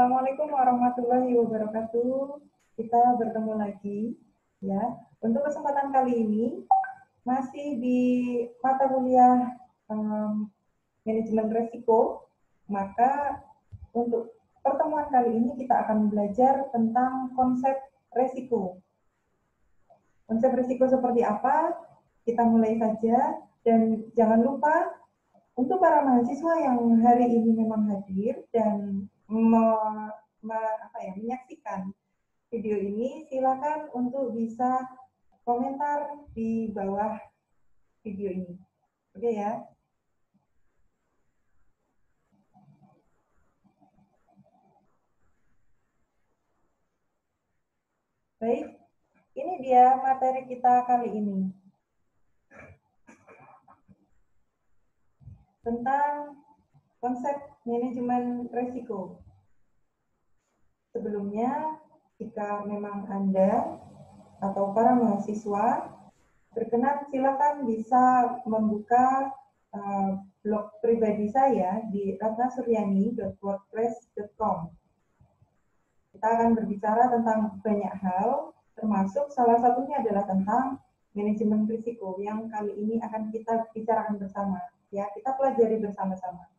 Assalamualaikum warahmatullahi wabarakatuh. Kita bertemu lagi ya. Untuk kesempatan kali ini masih di mata kuliah manajemen risiko. Maka untuk pertemuan kali ini kita akan belajar tentang konsep risiko. Konsep risiko seperti apa? Kita mulai saja dan jangan lupa untuk para mahasiswa yang hari ini memang hadir dan menyaksikan video ini, silakan untuk bisa komentar di bawah video ini. Oke ya. Baik, ini dia materi kita kali ini. Tentang konsep manajemen risiko. Sebelumnya, jika memang Anda atau para mahasiswa berkenan, silakan bisa membuka blog pribadi saya di ratnasuryani.wordpress.com. Kita akan berbicara tentang banyak hal, termasuk salah satunya adalah tentang manajemen risiko yang kali ini akan kita bicarakan bersama. Ya, kita pelajari bersama-sama.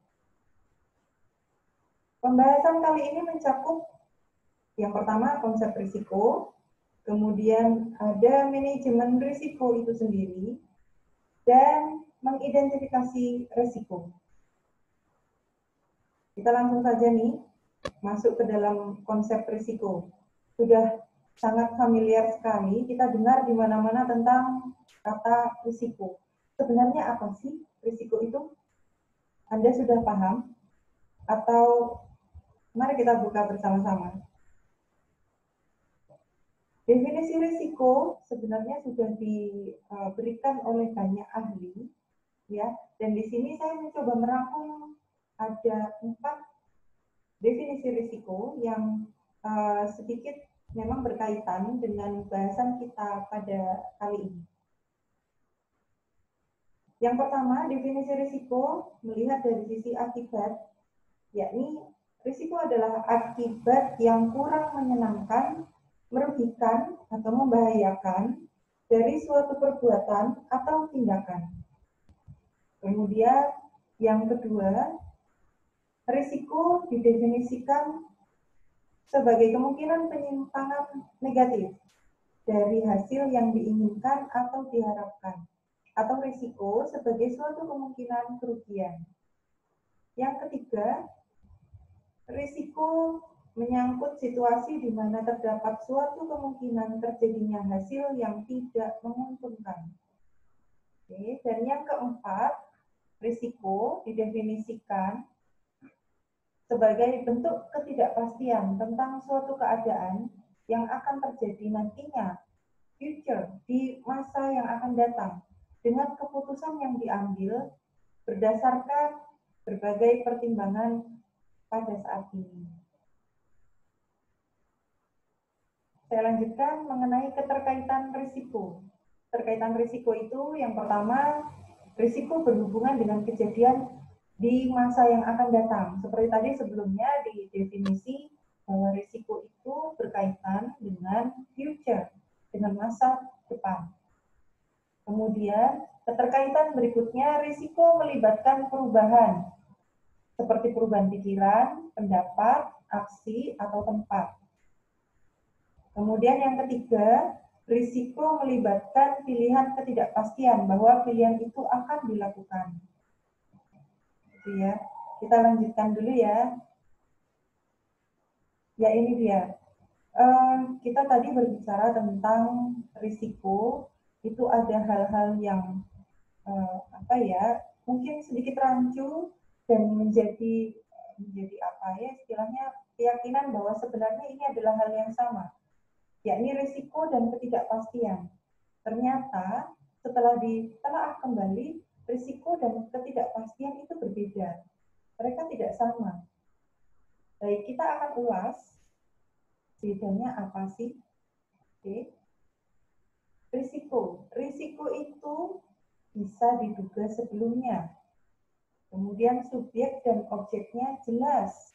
Pembahasan kali ini mencakup yang pertama konsep risiko, kemudian ada manajemen risiko itu sendiri, dan mengidentifikasi risiko. Kita langsung saja nih masuk ke dalam konsep risiko. Sudah sangat familiar sekali, kita dengar di mana-mana tentang kata risiko. Sebenarnya apa sih risiko itu? Anda sudah paham? Atau mari kita buka bersama-sama. Definisi risiko sebenarnya sudah diberikan oleh banyak ahli, ya. Dan di sini saya mencoba merangkum ada 4 definisi risiko yang sedikit memang berkaitan dengan bahasan kita pada kali ini. Yang pertama, definisi risiko melihat dari sisi akibat, yakni risiko adalah akibat yang kurang menyenangkan, merugikan, atau membahayakan dari suatu perbuatan atau tindakan. Kemudian yang kedua, risiko didefinisikan sebagai kemungkinan penyimpangan negatif dari hasil yang diinginkan atau diharapkan, atau risiko sebagai suatu kemungkinan kerugian. Yang ketiga, risiko menyangkut situasi di mana terdapat suatu kemungkinan terjadinya hasil yang tidak menguntungkan. Oke, dan yang keempat, risiko didefinisikan sebagai bentuk ketidakpastian tentang suatu keadaan yang akan terjadi nantinya, future, di masa yang akan datang, dengan keputusan yang diambil berdasarkan berbagai pertimbangan pada saat ini. Saya lanjutkan mengenai keterkaitan risiko. Terkaitan risiko itu yang pertama, risiko berhubungan dengan kejadian di masa yang akan datang. Seperti tadi sebelumnya di definisi bahwa risiko itu berkaitan dengan future, dengan masa depan. Kemudian keterkaitan berikutnya, risiko melibatkan perubahan, seperti perubahan pikiran, pendapat, aksi, atau tempat. Kemudian yang ketiga, risiko melibatkan pilihan ketidakpastian bahwa pilihan itu akan dilakukan. Gitu ya. Kita lanjutkan dulu ya. Ya ini dia. Kita tadi berbicara tentang risiko, itu ada hal-hal yang mungkin sedikit rancu dan menjadi apa ya istilahnya keyakinan bahwa sebenarnya ini adalah hal yang sama, yakni risiko dan ketidakpastian. Ternyata setelah ditelaah kembali, risiko dan ketidakpastian itu berbeda. Mereka tidak sama. Baik, kita akan ulas bedanya apa sih? Oke. Risiko itu bisa diduga sebelumnya. Kemudian subjek dan objeknya jelas.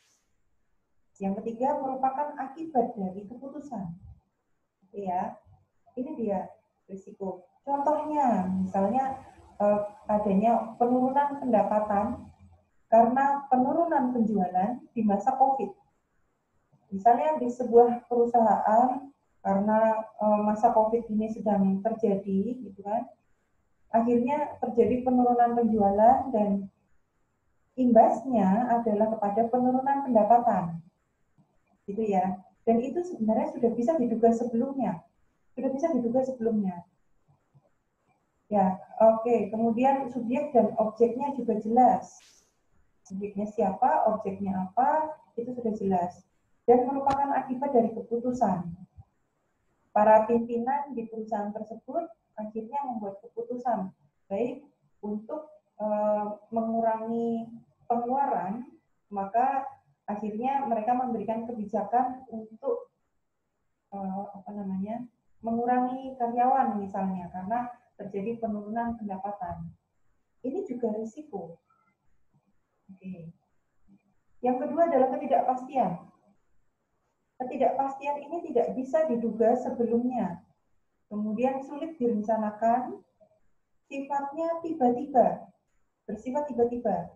Yang ketiga merupakan akibat dari keputusan. Ya, ini dia risiko. Contohnya, misalnya adanya penurunan pendapatan karena penurunan penjualan di masa COVID. Misalnya di sebuah perusahaan karena masa COVID ini sedang terjadi, gitu kan, akhirnya terjadi penurunan penjualan dan imbasnya adalah kepada penurunan pendapatan, gitu ya. Dan itu sebenarnya sudah bisa diduga sebelumnya, Ya, oke. Kemudian subjek dan objeknya juga jelas. Subjeknya siapa, objeknya apa, itu sudah jelas. Dan merupakan akibat dari keputusan. Para pimpinan di perusahaan tersebut akhirnya membuat keputusan baik untuk mengurangi pengeluaran, maka akhirnya mereka memberikan kebijakan untuk mengurangi karyawan misalnya karena terjadi penurunan pendapatan. Ini juga risiko. Oke. Yang kedua adalah ketidakpastian. Ketidakpastian ini tidak bisa diduga sebelumnya, kemudian sulit direncanakan, sifatnya tiba-tiba, bersifat tiba-tiba.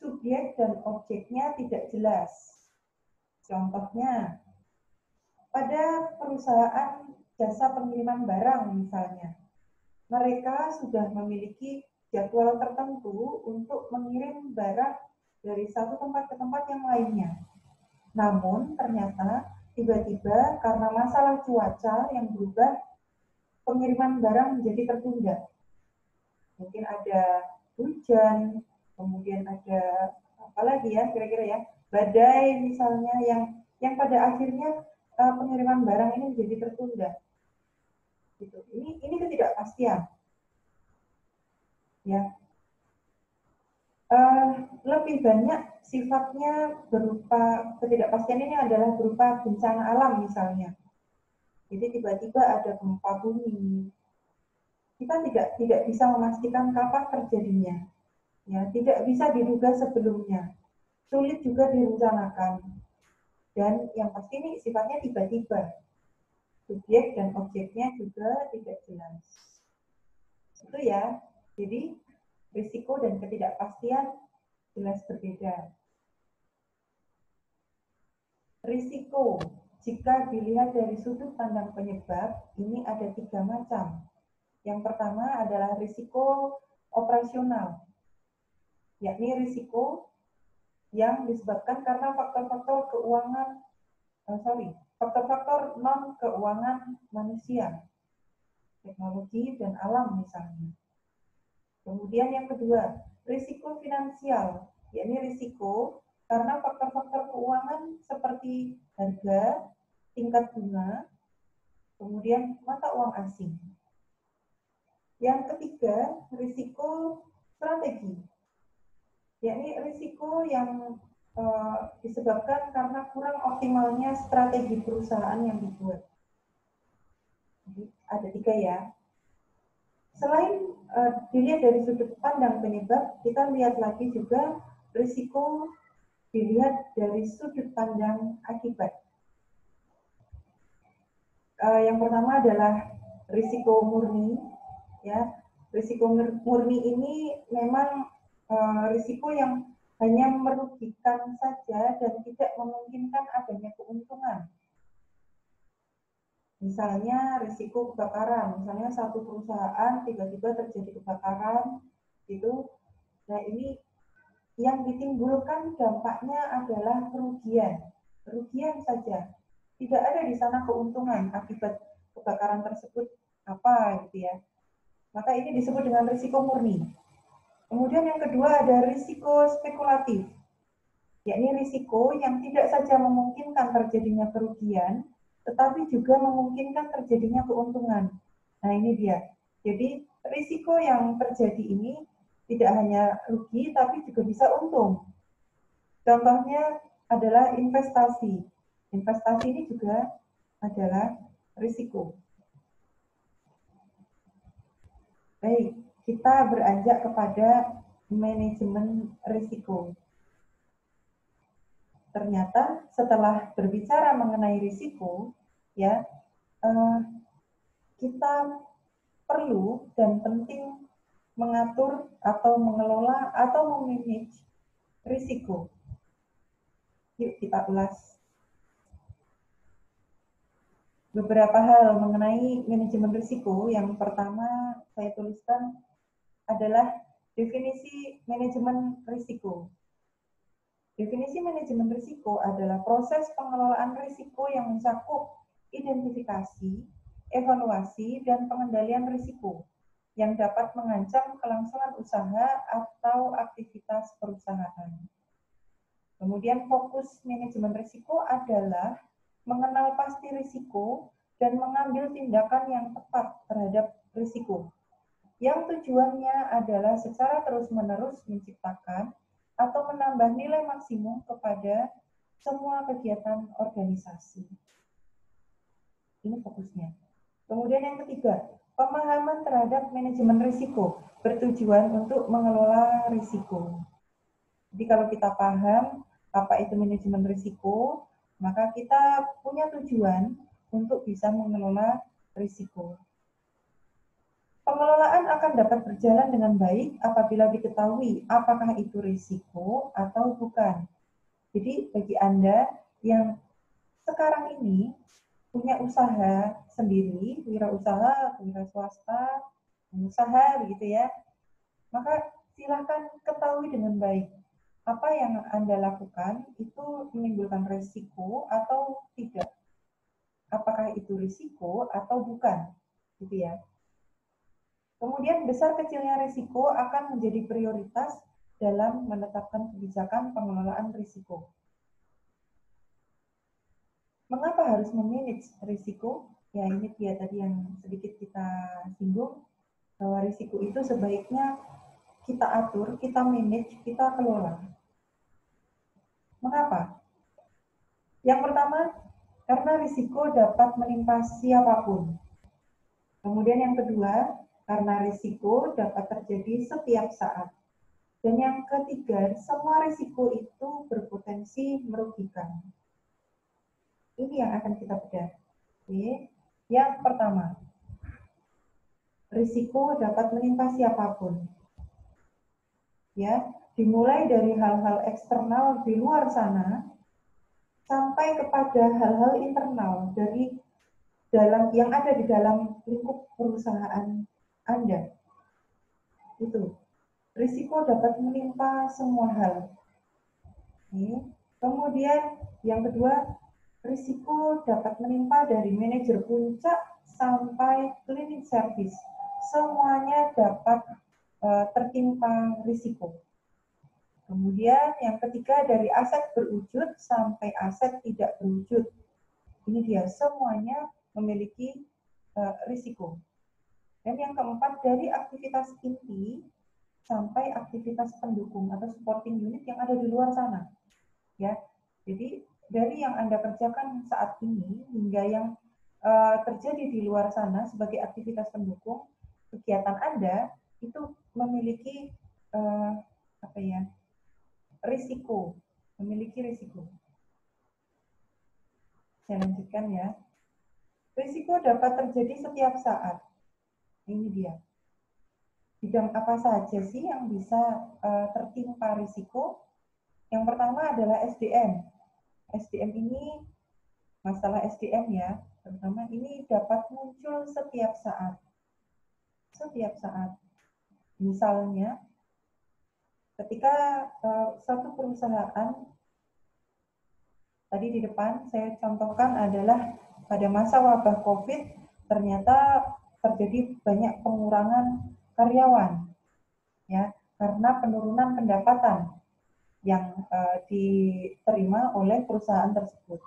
Subjek dan objeknya tidak jelas. Contohnya, pada perusahaan jasa pengiriman barang misalnya, mereka sudah memiliki jadwal tertentu untuk mengirim barang dari satu tempat ke tempat yang lainnya. Namun ternyata tiba-tiba karena masalah cuaca yang berubah, pengiriman barang menjadi tertunda. Mungkin ada hujan, kemudian ada apa lagi ya kira-kira ya, badai misalnya yang pada akhirnya pengiriman barang ini menjadi tertunda. Gitu. Ini ketidakpastian. Ya. Lebih banyak sifatnya berupa ketidakpastian ini adalah berupa bencana alam misalnya. Jadi tiba-tiba ada gempa bumi. Kita tidak bisa memastikan kapan terjadinya. Ya, tidak bisa diduga sebelumnya. Sulit juga direncanakan. Dan yang pasti ini sifatnya tiba-tiba. Subjek dan objeknya juga tidak jelas. Itu ya. Jadi risiko dan ketidakpastian jelas berbeda. Risiko, jika dilihat dari sudut pandang penyebab, ini ada 3 macam. Yang pertama adalah risiko operasional, yakni risiko yang disebabkan karena faktor-faktor keuangan, faktor-faktor non-keuangan manusia, teknologi dan alam misalnya. Kemudian yang kedua, risiko finansial, yakni risiko karena faktor-faktor keuangan seperti harga, tingkat bunga, kemudian mata uang asing. Yang ketiga, risiko strategi, yakni risiko yang disebabkan karena kurang optimalnya strategi perusahaan yang dibuat. Jadi, ada 3 ya. Selain dilihat dari sudut pandang penyebab, kita lihat lagi juga risiko dilihat dari sudut pandang akibat. Yang pertama adalah risiko murni, ya. Risiko murni ini memang risiko yang hanya merugikan saja dan tidak memungkinkan adanya keuntungan. Misalnya risiko kebakaran, misalnya satu perusahaan tiba-tiba terjadi kebakaran, gitu. Nah ini yang ditimbulkan dampaknya adalah kerugian saja. Tidak ada di sana keuntungan akibat kebakaran tersebut apa gitu ya. Maka ini disebut dengan risiko murni. Kemudian yang kedua ada risiko spekulatif, yakni risiko yang tidak saja memungkinkan terjadinya kerugian, tetapi juga memungkinkan terjadinya keuntungan. Nah ini dia. Jadi risiko yang terjadi ini tidak hanya rugi, tapi juga bisa untung. Contohnya adalah investasi. Investasi ini juga adalah risiko. Baik, kita beranjak kepada manajemen risiko. ternyata setelah berbicara mengenai risiko, ya, kita perlu dan penting mengatur atau mengelola atau memanage risiko. Yuk kita ulas beberapa hal mengenai manajemen risiko. Yang pertama saya tuliskan adalah definisi manajemen risiko. Definisi manajemen risiko adalah proses pengelolaan risiko yang mencakup identifikasi, evaluasi, dan pengendalian risiko yang dapat mengancam kelangsungan usaha atau aktivitas perusahaan. Kemudian fokus manajemen risiko adalah mengenal pasti risiko dan mengambil tindakan yang tepat terhadap risiko, yang tujuannya adalah secara terus-menerus menciptakan atau menambah nilai maksimum kepada semua kegiatan organisasi. Ini fokusnya. Kemudian yang ketiga, pemahaman terhadap manajemen risiko bertujuan untuk mengelola risiko. Jadi kalau kita paham apa itu manajemen risiko, maka kita punya tujuan untuk bisa mengelola risiko. Pengelolaan akan dapat berjalan dengan baik apabila diketahui apakah itu risiko atau bukan. Jadi bagi Anda yang sekarang ini punya usaha sendiri, wirausaha, wira swasta, pengusaha begitu ya, maka silakan ketahui dengan baik apa yang Anda lakukan itu menimbulkan risiko atau tidak. Apakah itu risiko atau bukan, gitu ya. Kemudian besar kecilnya risiko akan menjadi prioritas dalam menetapkan kebijakan pengelolaan risiko. Mengapa harus memanage risiko? Ya ini dia tadi yang sedikit kita singgung, bahwa risiko itu sebaiknya kita atur, kita manage, kita kelola. Mengapa? Yang pertama, karena risiko dapat menimpa siapapun. Kemudian yang kedua, karena risiko dapat terjadi setiap saat. Dan yang ketiga, semua risiko itu berpotensi merugikan. Ini yang akan kita bedah. Oke. Yang pertama, risiko dapat menimpa siapapun. Ya, dimulai dari hal-hal eksternal di luar sana sampai kepada hal-hal internal dari yang ada di dalam lingkup perusahaan Anda. Itu. Risiko dapat menimpa semua hal. Oke. Kemudian yang kedua, risiko dapat menimpa dari manajer puncak sampai cleaning service. Semuanya dapat tertimpa risiko. Kemudian yang ketiga, dari aset berwujud sampai aset tidak berwujud. Ini dia, semuanya memiliki risiko. Dan yang keempat, dari aktivitas inti sampai aktivitas pendukung atau supporting unit yang ada di luar sana. Ya, jadi dari yang Anda kerjakan saat ini hingga yang terjadi di luar sana sebagai aktivitas pendukung, kegiatan Anda itu memiliki risiko, memiliki risiko. Saya lanjutkan ya. Risiko dapat terjadi setiap saat. Ini dia. Bidang apa saja sih yang bisa tertimpa risiko? Yang pertama adalah SDM. SDM ini, masalah SDM ya, terutama ini dapat muncul setiap saat. Setiap saat. Misalnya, ketika satu perusahaan, tadi di depan saya contohkan adalah pada masa wabah COVID, ternyata terjadi banyak pengurangan karyawan, ya, karena penurunan pendapatan yang diterima oleh perusahaan tersebut.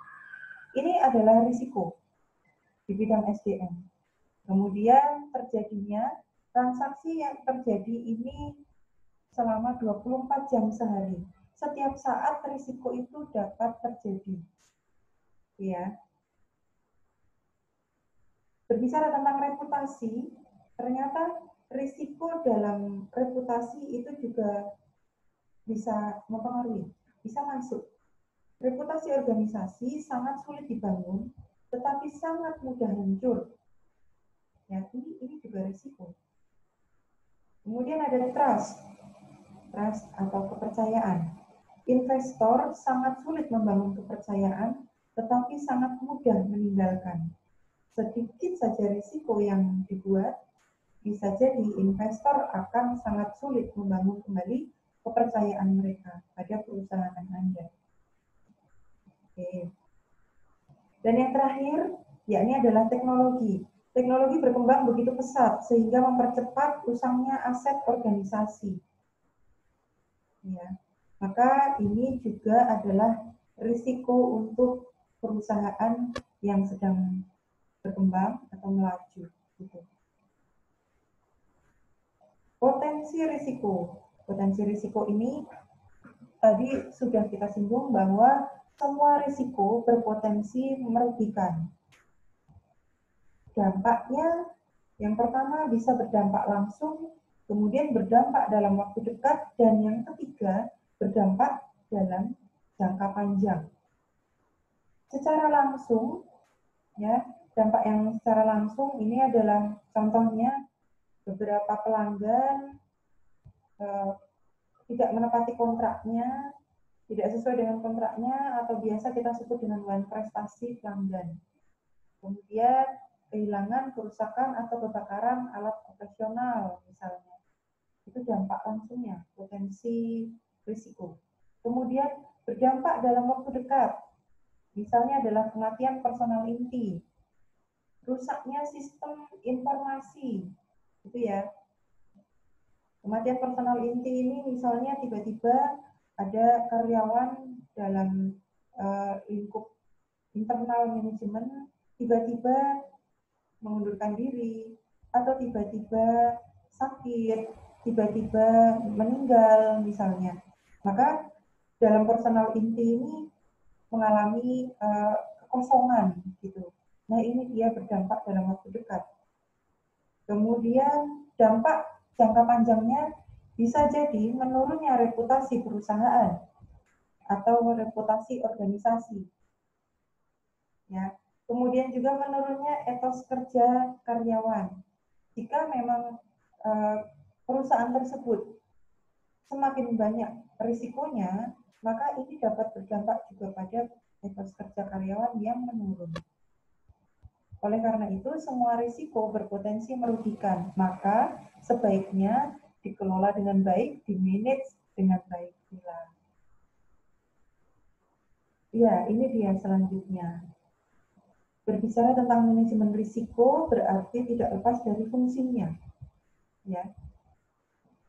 Ini adalah risiko di bidang SDM. Kemudian terjadinya transaksi yang terjadi ini selama 24 jam sehari. Setiap saat risiko itu dapat terjadi. Ya. Berbicara tentang reputasi, ternyata risiko dalam reputasi itu juga bisa mempengaruhi, bisa masuk. Reputasi organisasi sangat sulit dibangun, tetapi sangat mudah hancur. Ya, ini juga risiko. Kemudian ada trust atau kepercayaan. Investor sangat sulit membangun kepercayaan, tetapi sangat mudah meninggalkan. Sedikit saja risiko yang dibuat, bisa jadi investor akan sangat sulit membangun kembali kepercayaan mereka pada perusahaan Anda. Oke. Dan yang terakhir, yakni adalah teknologi. Teknologi berkembang begitu pesat sehingga mempercepat usangnya aset organisasi. Ya, maka ini juga adalah risiko untuk perusahaan yang sedang berkembang atau melaju. Gitu. Potensi risiko ini tadi sudah kita singgung bahwa semua risiko berpotensi merugikan. Dampaknya yang pertama bisa berdampak langsung, kemudian berdampak dalam waktu dekat, dan yang ketiga berdampak dalam jangka panjang. Secara langsung, ya, dampak yang secara langsung ini adalah contohnya beberapa pelanggan tidak menepati kontraknya, tidak sesuai dengan kontraknya, atau biasa kita sebut dengan wan prestasi pelanggan. Kemudian kehilangan, kerusakan, atau kebakaran alat operasional misalnya. Itu dampak langsungnya, potensi risiko. Kemudian berdampak dalam waktu dekat, misalnya adalah kematian personal inti, rusaknya sistem informasi, gitu ya. Kematian personal inti ini misalnya tiba-tiba ada karyawan dalam lingkup internal manajemen tiba-tiba mengundurkan diri atau tiba-tiba sakit, tiba-tiba meninggal misalnya. Maka dalam personal inti ini mengalami kekosongan gitu. Nah, ini dia berdampak dalam waktu dekat. Kemudian dampak jangka panjangnya bisa jadi menurunnya reputasi perusahaan atau reputasi organisasi. Ya. Kemudian juga menurunnya etos kerja karyawan. Jika memang perusahaan tersebut semakin banyak risikonya, maka ini dapat berdampak juga pada etos kerja karyawan yang menurun. Oleh karena itu, semua risiko berpotensi merugikan, maka sebaiknya dikelola dengan baik, dimanage dengan baik pula. Ya, ini dia selanjutnya. Berbicara tentang manajemen risiko berarti tidak lepas dari fungsinya. Ya.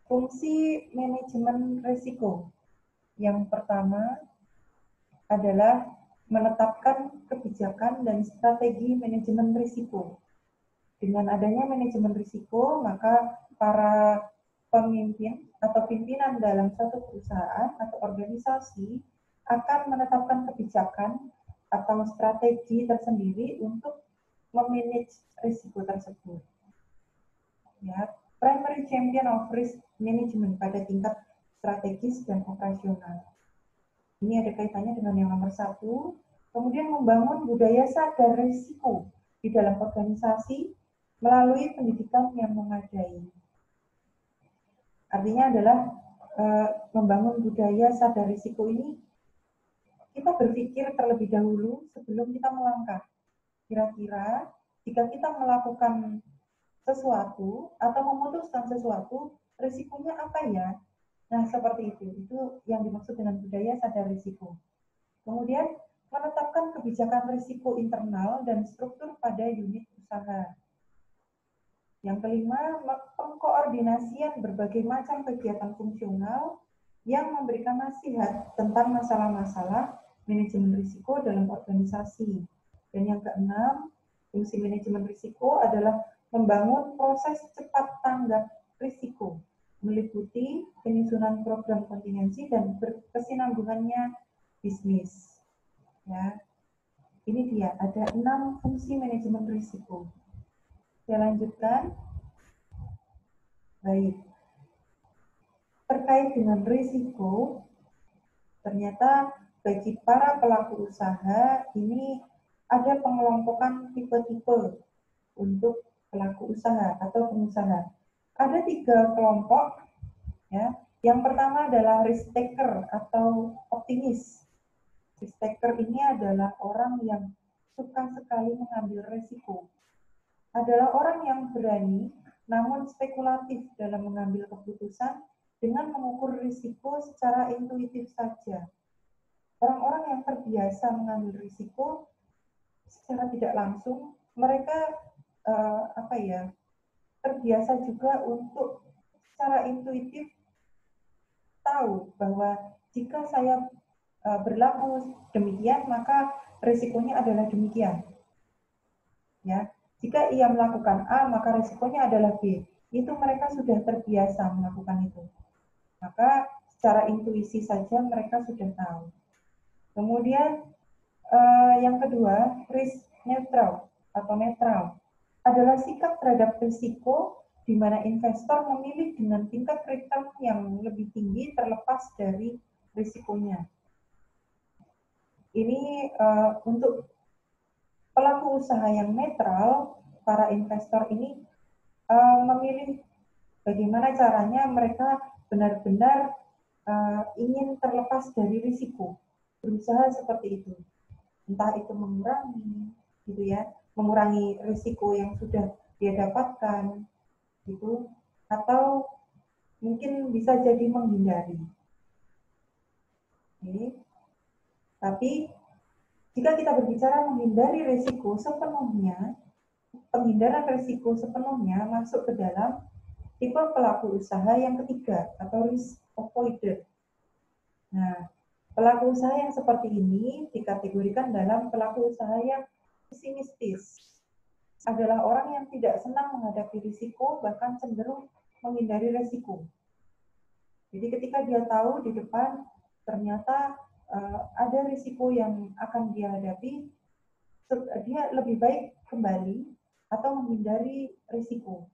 Fungsi manajemen risiko yang pertama adalah menetapkan kebijakan dan strategi manajemen risiko. Dengan adanya manajemen risiko, maka para pemimpin atau pimpinan dalam suatu perusahaan atau organisasi akan menetapkan kebijakan atau strategi tersendiri untuk memanage risiko tersebut. Ya, primary champion of risk management pada tingkat strategis dan operasional. Ini ada kaitannya dengan yang nomor 1. Kemudian membangun budaya sadar risiko di dalam organisasi melalui pendidikan yang memadai. Artinya adalah membangun budaya sadar risiko ini, kita berpikir terlebih dahulu sebelum kita melangkah. Kira-kira jika kita melakukan sesuatu atau memutuskan sesuatu, risikonya apa ya? Nah, seperti itu yang dimaksud dengan budaya sadar risiko. Kemudian, menetapkan kebijakan risiko internal dan struktur pada unit usaha. Yang kelima, pengkoordinasian berbagai macam kegiatan fungsional yang memberikan nasihat tentang masalah-masalah manajemen risiko dalam organisasi. Dan yang keenam, fungsi manajemen risiko adalah membangun proses cepat tanggap risiko, meliputi penyusunan program kontingensi dan berkesinambungannya bisnis. Ya, ini dia, ada 6 fungsi manajemen risiko. Saya lanjutkan. Baik. Terkait dengan risiko, ternyata bagi para pelaku usaha ini ada pengelompokan tipe-tipe untuk pelaku usaha atau pengusaha. Ada 3 kelompok, ya. Yang pertama adalah risk taker atau optimis. Risk taker ini adalah orang yang suka sekali mengambil risiko. Adalah orang yang berani namun spekulatif dalam mengambil keputusan dengan mengukur risiko secara intuitif saja. Orang-orang yang terbiasa mengambil risiko secara tidak langsung, mereka terbiasa juga untuk secara intuitif tahu bahwa jika saya berlaku demikian, maka risikonya adalah demikian. Ya, jika ia melakukan A, maka risikonya adalah B. Itu mereka sudah terbiasa melakukan itu. Maka secara intuisi saja mereka sudah tahu. Kemudian yang kedua, risk neutral atau netral adalah sikap terhadap risiko di mana investor memilih dengan tingkat return yang lebih tinggi terlepas dari risikonya. Ini untuk pelaku usaha yang netral, para investor ini memilih bagaimana caranya mereka benar-benar ingin terlepas dari risiko, berusaha seperti itu. Entah itu mengurangi, gitu ya, mengurangi risiko yang sudah dia dapatkan, gitu, atau mungkin bisa jadi menghindari. Jadi, tapi jika kita berbicara menghindari risiko sepenuhnya, penghindaran risiko sepenuhnya masuk ke dalam tipe pelaku usaha yang ketiga atau risk avoider. Nah, pelaku usaha yang seperti ini dikategorikan dalam pelaku usaha yang pesimistis. Adalah orang yang tidak senang menghadapi risiko, bahkan cenderung menghindari risiko. Jadi ketika dia tahu di depan ternyata ada risiko yang akan dia hadapi, dia lebih baik kembali atau menghindari risiko.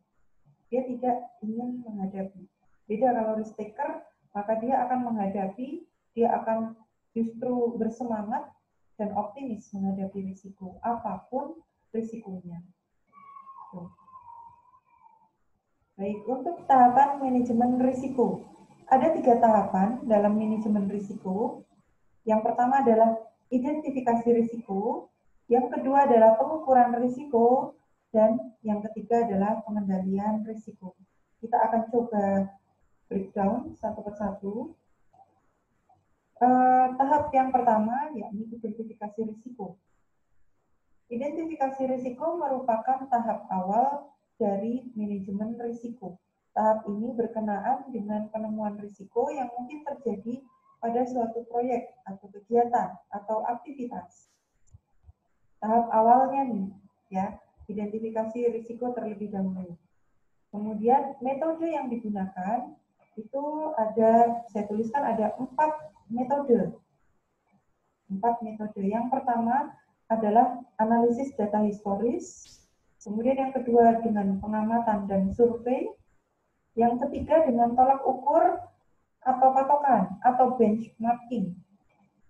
Dia tidak ingin menghadapi. Beda kalau risk taker, maka dia akan menghadapi, dia akan justru bersemangat dan optimis menghadapi risiko, apapun risikonya. Baik, untuk tahapan manajemen risiko. Ada 3 tahapan dalam manajemen risiko. Yang pertama adalah identifikasi risiko, yang kedua adalah pengukuran risiko, dan yang ketiga adalah pengendalian risiko. Kita akan coba breakdown satu persatu. Tahap yang pertama yakni identifikasi risiko. Identifikasi risiko merupakan tahap awal dari manajemen risiko. Tahap ini berkenaan dengan penemuan risiko yang mungkin terjadi pada suatu proyek atau kegiatan atau aktivitas. Tahap awalnya nih, ya, identifikasi risiko terlebih dahulu. Kemudian metode yang digunakan itu ada, saya tuliskan ada 4 metode. 4 metode. Yang pertama adalah analisis data historis, kemudian yang kedua dengan pengamatan dan survei, yang ketiga dengan tolak ukur atau patokan atau benchmarking,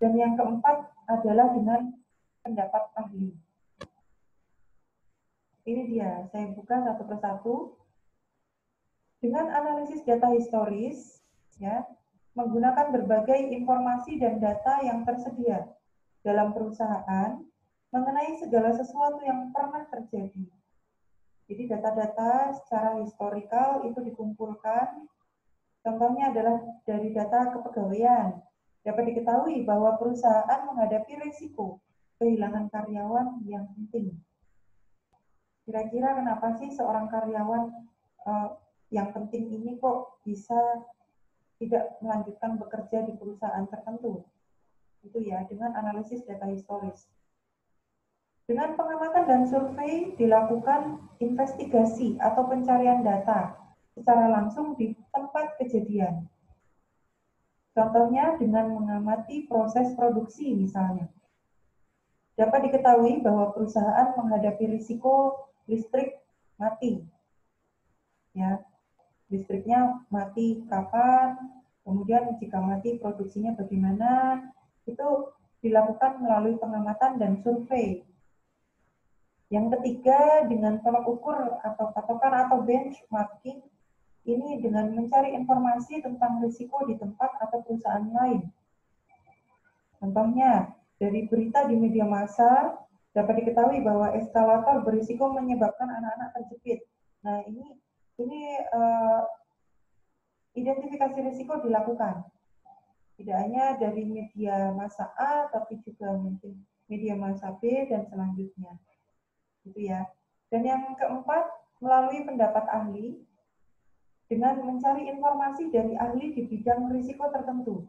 dan yang keempat adalah dengan pendapat ahli. Ini dia, saya buka satu persatu. Dengan analisis data historis, ya, menggunakan berbagai informasi dan data yang tersedia dalam perusahaan mengenai segala sesuatu yang pernah terjadi. Jadi data-data secara historikal itu dikumpulkan. Contohnya adalah dari data kepegawaian. Dapat diketahui bahwa perusahaan menghadapi risiko kehilangan karyawan yang penting. Kira-kira kenapa sih seorang karyawan yang penting ini kok bisa tidak melanjutkan bekerja di perusahaan tertentu? Itu ya, dengan analisis data historis. Dengan pengamatan dan survei dilakukan investigasi atau pencarian data secara langsung di tempat kejadian. Contohnya dengan mengamati proses produksi misalnya. Dapat diketahui bahwa perusahaan menghadapi risiko listrik mati. Ya, listriknya mati kapan, kemudian jika mati produksinya bagaimana, Itu dilakukan melalui pengamatan dan survei. Yang ketiga, dengan tolak ukur atau patokan atau benchmarking, ini dengan mencari informasi tentang risiko di tempat atau perusahaan lain. Contohnya, dari berita di media massa dapat diketahui bahwa eskalator berisiko menyebabkan anak-anak terjepit. Nah, ini identifikasi risiko dilakukan. Tidak hanya dari media massa A, tapi juga mungkin media massa B dan selanjutnya. Gitu ya. Dan yang keempat, melalui pendapat ahli dengan mencari informasi dari ahli di bidang risiko tertentu.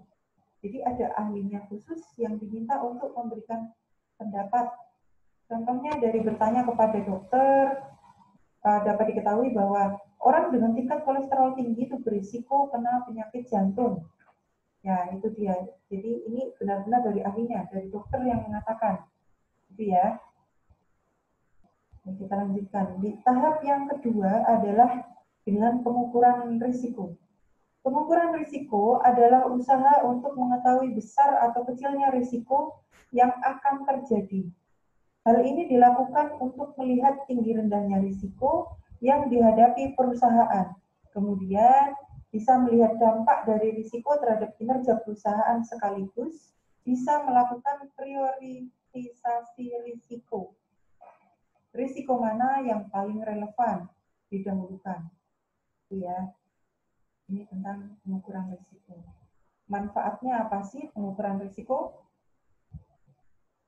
Jadi ada ahlinya khusus yang diminta untuk memberikan pendapat. Contohnya dari bertanya kepada dokter, dapat diketahui bahwa orang dengan tingkat kolesterol tinggi itu berisiko kena penyakit jantung. Ya, itu dia. Jadi ini benar-benar dari ahlinya, dari dokter yang mengatakan. Itu ya. Kita lanjutkan. Di tahap yang kedua adalah dengan pengukuran risiko. Pengukuran risiko adalah usaha untuk mengetahui besar atau kecilnya risiko yang akan terjadi. Hal ini dilakukan untuk melihat tinggi rendahnya risiko yang dihadapi perusahaan. Kemudian bisa melihat dampak dari risiko terhadap kinerja perusahaan sekaligus bisa melakukan prioritisasi risiko. Risiko mana yang paling relevan didahulukan. Ya. Ini tentang pengukuran risiko. Manfaatnya apa sih pengukuran risiko?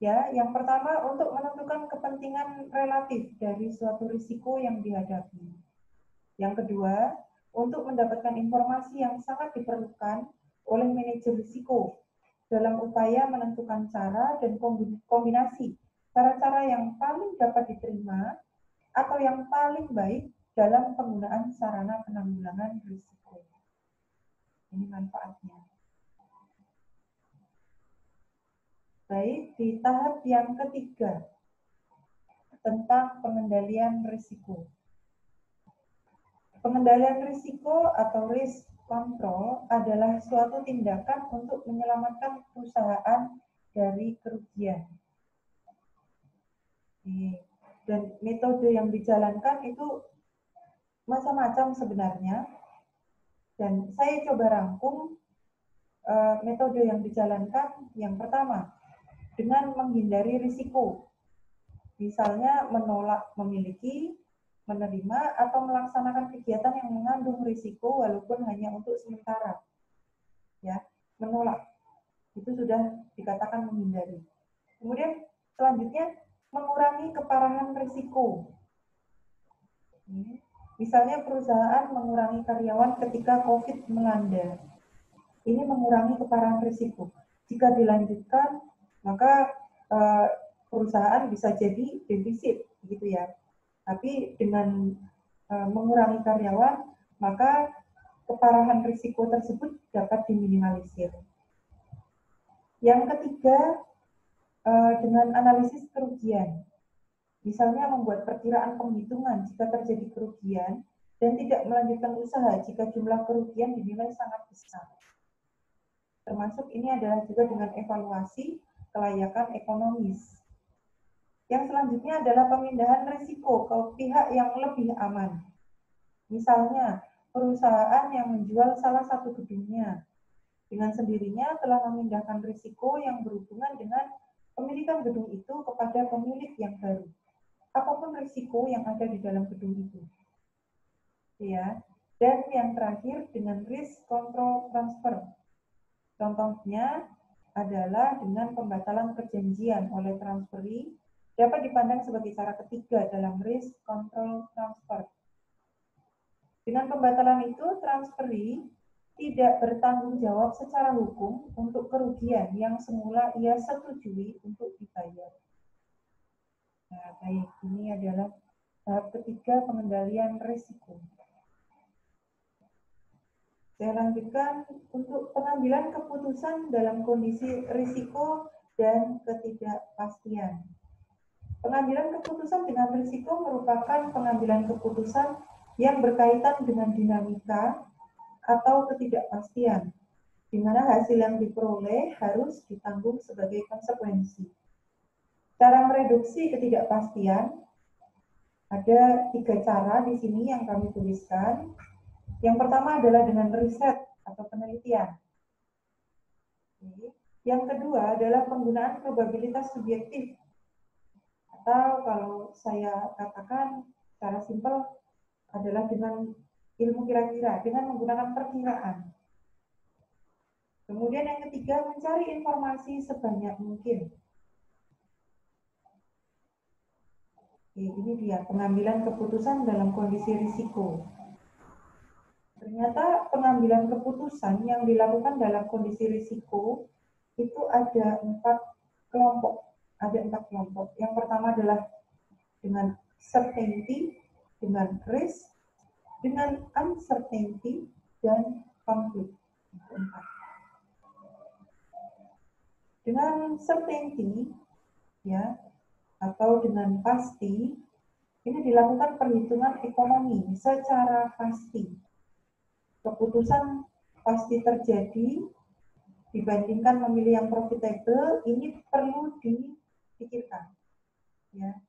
Ya, yang pertama untuk menentukan kepentingan relatif dari suatu risiko yang dihadapi. Yang kedua, untuk mendapatkan informasi yang sangat diperlukan oleh manajer risiko dalam upaya menentukan cara dan kombinasi cara-cara yang paling dapat diterima atau yang paling baik dalam penggunaan sarana penanggulangan risiko. Ini manfaatnya. Baik, di tahap yang ketiga, tentang pengendalian risiko. Pengendalian risiko atau risk control adalah suatu tindakan untuk menyelamatkan perusahaan dari kerugian. Dan metode yang dijalankan itu macam-macam sebenarnya. Dan saya coba rangkum metode yang dijalankan. Yang pertama, dengan menghindari risiko. Misalnya menolak memiliki, menerima, atau melaksanakan kegiatan yang mengandung risiko walaupun hanya untuk sementara. Ya, menolak. Itu sudah dikatakan menghindari. Kemudian selanjutnya mengurangi keparahan risiko. Misalnya perusahaan mengurangi karyawan ketika COVID melanda. Ini mengurangi keparahan risiko. Jika dilanjutkan, maka perusahaan bisa jadi defisit, gitu ya. Tapi dengan mengurangi karyawan, maka keparahan risiko tersebut dapat diminimalisir. Yang ketiga, dengan analisis kerugian. Misalnya membuat perkiraan penghitungan jika terjadi kerugian dan tidak melanjutkan usaha jika jumlah kerugian dinilai sangat besar. Termasuk ini adalah juga dengan evaluasi kelayakan ekonomis. Yang selanjutnya adalah pemindahan risiko ke pihak yang lebih aman. Misalnya, perusahaan yang menjual salah satu gedungnya dengan sendirinya telah memindahkan risiko yang berhubungan dengan pemilikan gedung itu kepada pemilik yang baru. Apapun risiko yang ada di dalam gedung itu. Ya. Dan yang terakhir dengan risk control transfer. Contohnya adalah dengan pembatalan perjanjian oleh transferee dapat dipandang sebagai cara ketiga dalam risk control transfer. Dengan pembatalan itu, transferee tidak bertanggung jawab secara hukum untuk kerugian yang semula ia setujui untuk dibayar. Nah, baik, ini adalah tahap ketiga pengendalian risiko. Saya lanjutkan untuk pengambilan keputusan dalam kondisi risiko dan ketidakpastian. Pengambilan keputusan dengan risiko merupakan pengambilan keputusan yang berkaitan dengan dinamika atau ketidakpastian. di mana hasil yang diperoleh harus ditanggung sebagai konsekuensi. Cara mereduksi ketidakpastian, ada 3 cara di sini yang kami tuliskan. Yang pertama adalah dengan riset atau penelitian. Yang kedua adalah penggunaan probabilitas subjektif. Atau kalau saya katakan secara simpel adalah dengan ilmu kira-kira, dengan menggunakan perkiraan. Kemudian yang ketiga, mencari informasi sebanyak mungkin. Ini dia pengambilan keputusan dalam kondisi risiko. Ternyata pengambilan keputusan yang dilakukan dalam kondisi risiko itu ada 4 kelompok. Ada 4 kelompok. Yang pertama adalah dengan certainty, dengan risk, dengan uncertainty, dan conflict. Dengan certainty, ya, atau dengan pasti, ini dilakukan perhitungan ekonomi secara pasti. Keputusan pasti terjadi dibandingkan memilih yang profitable, ini perlu dipikirkan. Ya.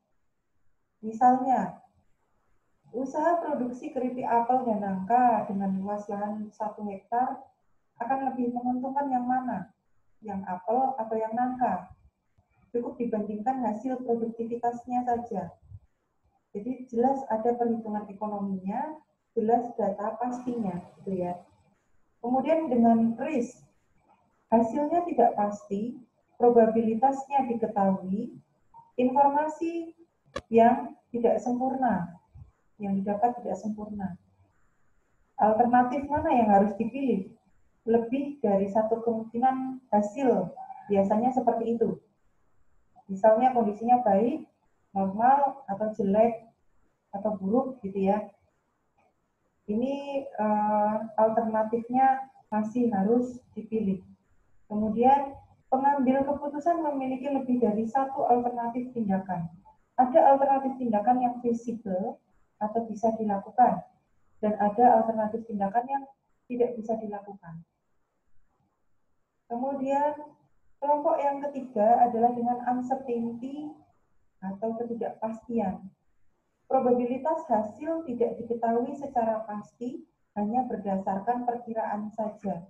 Misalnya, usaha produksi keripik apel dan nangka dengan luas lahan 1 hektar akan lebih menguntungkan yang mana? Yang apel atau yang nangka? Cukup dibandingkan hasil produktivitasnya saja. Jadi jelas ada perhitungan ekonominya, jelas data pastinya, gitu ya. Kemudian dengan risk, hasilnya tidak pasti, probabilitasnya diketahui, informasi yang tidak sempurna, yang didapat tidak sempurna. Alternatif mana yang harus dipilih? Lebih dari 1 kemungkinan hasil, biasanya seperti itu. Misalnya kondisinya baik, normal, atau jelek, atau buruk gitu ya. Ini alternatifnya masih harus dipilih. Kemudian pengambil keputusan memiliki lebih dari 1 alternatif tindakan. Ada alternatif tindakan yang visible atau bisa dilakukan, dan ada alternatif tindakan yang tidak bisa dilakukan. Kemudian kelompok yang ketiga adalah dengan uncertainty atau ketidakpastian. Probabilitas hasil tidak diketahui secara pasti, hanya berdasarkan perkiraan saja.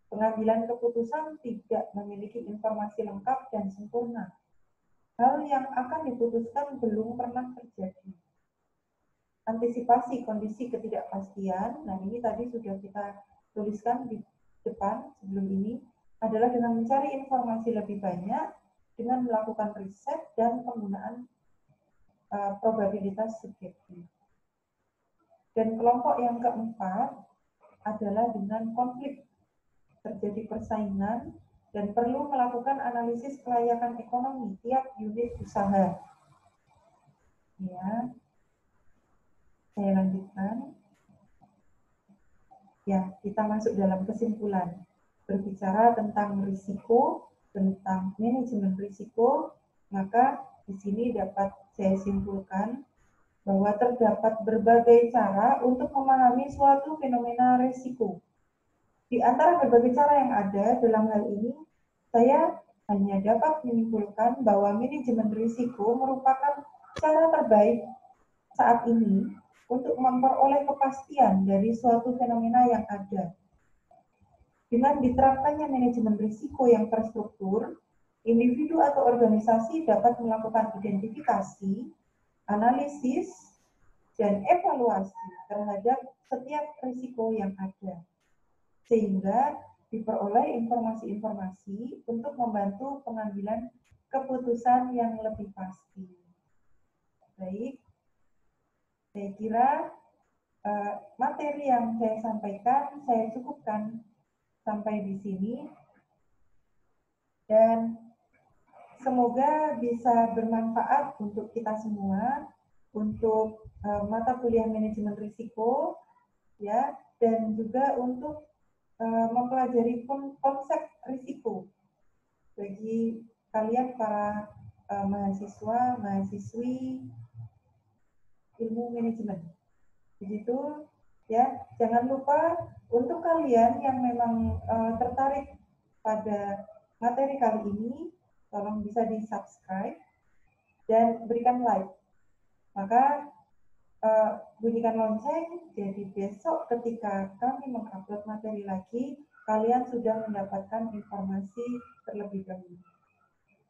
Pengambilan keputusan tidak memiliki informasi lengkap dan sempurna. Hal yang akan diputuskan belum pernah terjadi. Antisipasi kondisi ketidakpastian, nah ini tadi sudah kita tuliskan di depan sebelum ini, adalah dengan mencari informasi lebih banyak, dengan melakukan riset dan penggunaan probabilitas subjektif. Dan kelompok yang keempat adalah dengan konflik. Terjadi persaingan dan perlu melakukan analisis kelayakan ekonomi tiap unit usaha. Ya, saya lanjutkan. Ya, kita masuk dalam kesimpulan. Berbicara tentang risiko, tentang manajemen risiko, maka di sini dapat saya simpulkan bahwa terdapat berbagai cara untuk memahami suatu fenomena risiko. Di antara berbagai cara yang ada dalam hal ini, saya hanya dapat menyimpulkan bahwa manajemen risiko merupakan cara terbaik saat ini untuk memperoleh kepastian dari suatu fenomena yang ada. Dengan diterapkannya manajemen risiko yang terstruktur, individu atau organisasi dapat melakukan identifikasi, analisis, dan evaluasi terhadap setiap risiko yang ada, sehingga diperoleh informasi-informasi untuk membantu pengambilan keputusan yang lebih pasti. Baik, saya kira materi yang saya sampaikan, saya cukupkan sampai di sini, dan semoga bisa bermanfaat untuk kita semua, untuk mata kuliah manajemen risiko, ya, dan juga untuk mempelajari konsep risiko bagi kalian para mahasiswa, mahasiswi ilmu manajemen. Begitu, Ya, jangan lupa untuk kalian yang memang tertarik pada materi kali ini, tolong bisa di-subscribe dan berikan like. Maka bunyikan lonceng, jadi besok ketika kami mengupload materi lagi, kalian sudah mendapatkan informasi terlebih dahulu.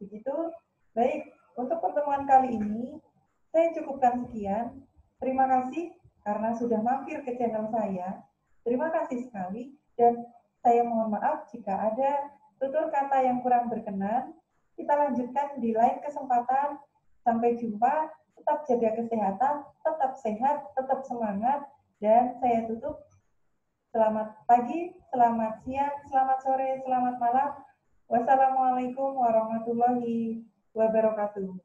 Begitu, baik, untuk pertemuan kali ini, saya cukupkan sekian. Terima kasih karena sudah mampir ke channel saya. Terima kasih sekali, dan saya mohon maaf jika ada tutur kata yang kurang berkenan. Kita lanjutkan di lain kesempatan. Sampai jumpa, tetap jaga kesehatan, tetap sehat, tetap semangat, dan saya tutup. Selamat pagi, selamat siang, selamat sore, selamat malam. Wassalamualaikum warahmatullahi wabarakatuh.